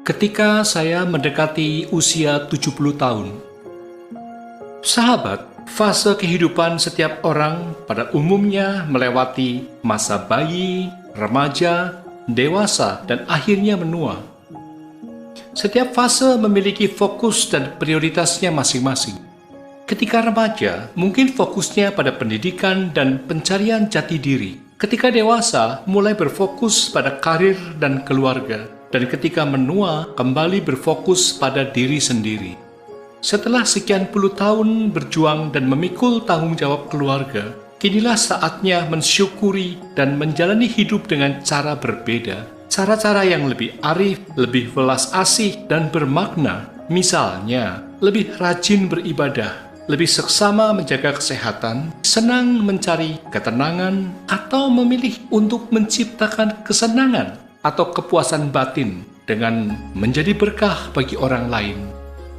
Ketika saya mendekati usia 70 tahun. Sahabat, fase kehidupan setiap orang pada umumnya melewati masa bayi, remaja, dewasa, dan akhirnya menua. Setiap fase memiliki fokus dan prioritasnya masing-masing. Ketika remaja, mungkin fokusnya pada pendidikan dan pencarian jati diri. Ketika dewasa, mulai berfokus pada karir dan keluarga. Dan ketika menua, kembali berfokus pada diri sendiri. Setelah sekian puluh tahun berjuang dan memikul tanggung jawab keluarga, kinilah saatnya mensyukuri dan menjalani hidup dengan cara berbeda. Cara-cara yang lebih arif, lebih welas asih, dan bermakna. Misalnya, lebih rajin beribadah, lebih seksama menjaga kesehatan, senang mencari ketenangan, atau memilih untuk menciptakan kesenangan atau kepuasan batin dengan menjadi berkah bagi orang lain.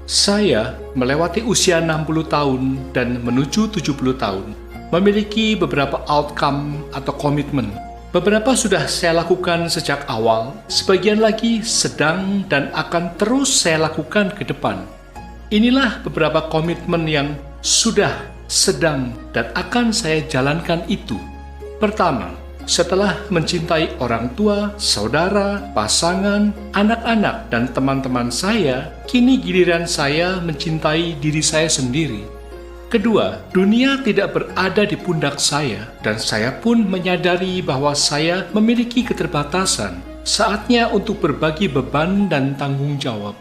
Saya melewati usia 60 tahun dan menuju 70 tahun, memiliki beberapa outcome atau komitmen. Beberapa sudah saya lakukan sejak awal, sebagian lagi sedang dan akan terus saya lakukan ke depan. Inilah beberapa komitmen yang sudah, sedang, dan akan saya jalankan itu. Pertama, setelah mencintai orang tua, saudara, pasangan, anak-anak, dan teman-teman saya, kini giliran saya mencintai diri saya sendiri. Kedua, dunia tidak berada di pundak saya, dan saya pun menyadari bahwa saya memiliki keterbatasan. Saatnya untuk berbagi beban dan tanggung jawab.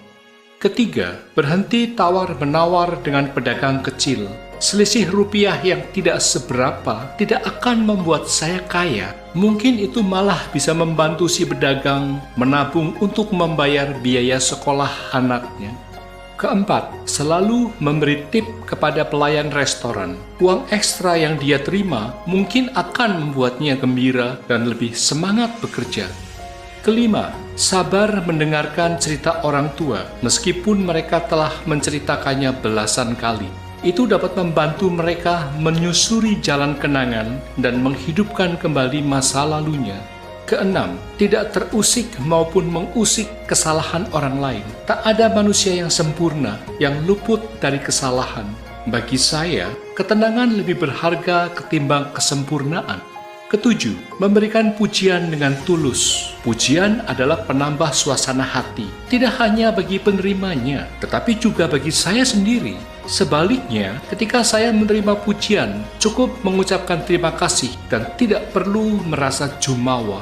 Ketiga, berhenti tawar-menawar dengan pedagang kecil. Selisih rupiah yang tidak seberapa tidak akan membuat saya kaya. Mungkin itu malah bisa membantu si pedagang menabung untuk membayar biaya sekolah anaknya. Keempat, selalu memberi tip kepada pelayan restoran. Uang ekstra yang dia terima mungkin akan membuatnya gembira dan lebih semangat bekerja. Kelima, sabar mendengarkan cerita orang tua meskipun mereka telah menceritakannya belasan kali. Itu dapat membantu mereka menyusuri jalan kenangan dan menghidupkan kembali masa lalunya. Keenam, tidak terusik maupun mengusik kesalahan orang lain. Tak ada manusia yang sempurna, yang luput dari kesalahan. Bagi saya, ketenangan lebih berharga ketimbang kesempurnaan. Ketujuh, memberikan pujian dengan tulus. Pujian adalah penambah suasana hati, tidak hanya bagi penerimanya, tetapi juga bagi saya sendiri. Sebaliknya, ketika saya menerima pujian, cukup mengucapkan terima kasih dan tidak perlu merasa jumawa.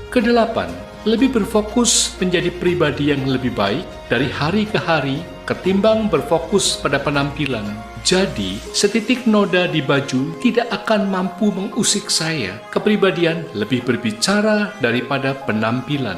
Kedelapan, lebih berfokus menjadi pribadi yang lebih baik dari hari ke hari ketimbang berfokus pada penampilan. Jadi, setitik noda di baju tidak akan mampu mengusik saya. Kepribadian lebih berbicara daripada penampilan.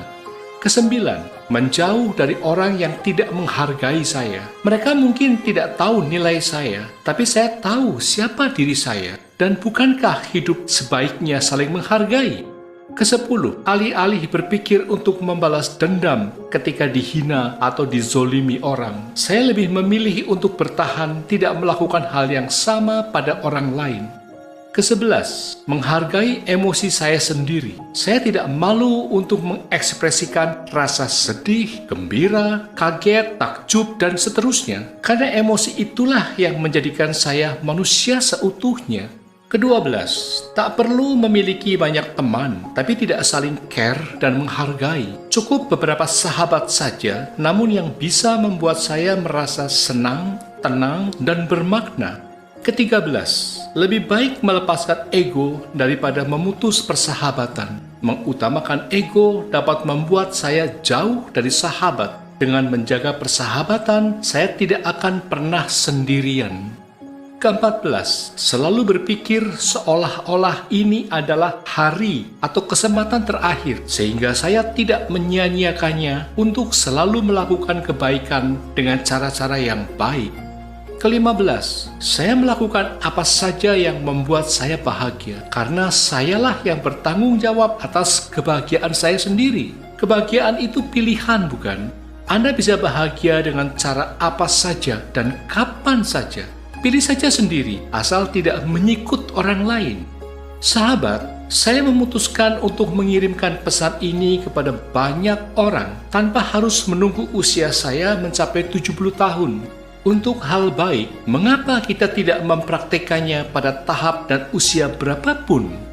Kesembilan, menjauh dari orang yang tidak menghargai saya. Mereka mungkin tidak tahu nilai saya, tapi saya tahu siapa diri saya. Dan bukankah hidup sebaiknya saling menghargai? Kesepuluh, alih-alih berpikir untuk membalas dendam ketika dihina atau dizolimi orang, saya lebih memilih untuk bertahan tidak melakukan hal yang sama pada orang lain. Kesebelas, menghargai emosi saya sendiri. Saya tidak malu untuk mengekspresikan rasa sedih, gembira, kaget, takjub, dan seterusnya, karena emosi itulah yang menjadikan saya manusia seutuhnya. Kedua belas, tak perlu memiliki banyak teman, tapi tidak saling care dan menghargai. Cukup beberapa sahabat saja, namun yang bisa membuat saya merasa senang, tenang, dan bermakna. Ketiga belas, lebih baik melepaskan ego daripada memutus persahabatan. Mengutamakan ego dapat membuat saya jauh dari sahabat. Dengan menjaga persahabatan, saya tidak akan pernah sendirian. Ke-14, selalu berpikir seolah-olah ini adalah hari atau kesempatan terakhir, sehingga saya tidak menyia-nyiakannya untuk selalu melakukan kebaikan dengan cara-cara yang baik. Ke-15, saya melakukan apa saja yang membuat saya bahagia, karena sayalah yang bertanggung jawab atas kebahagiaan saya sendiri. Kebahagiaan itu pilihan, bukan? Anda bisa bahagia dengan cara apa saja dan kapan saja. Pilih saja sendiri, asal tidak menyikut orang lain. Sahabat, Saya memutuskan untuk mengirimkan pesan ini kepada banyak orang tanpa harus menunggu usia saya mencapai 70 tahun. Untuk hal baik, mengapa kita tidak mempraktekannya pada tahap dan usia berapapun?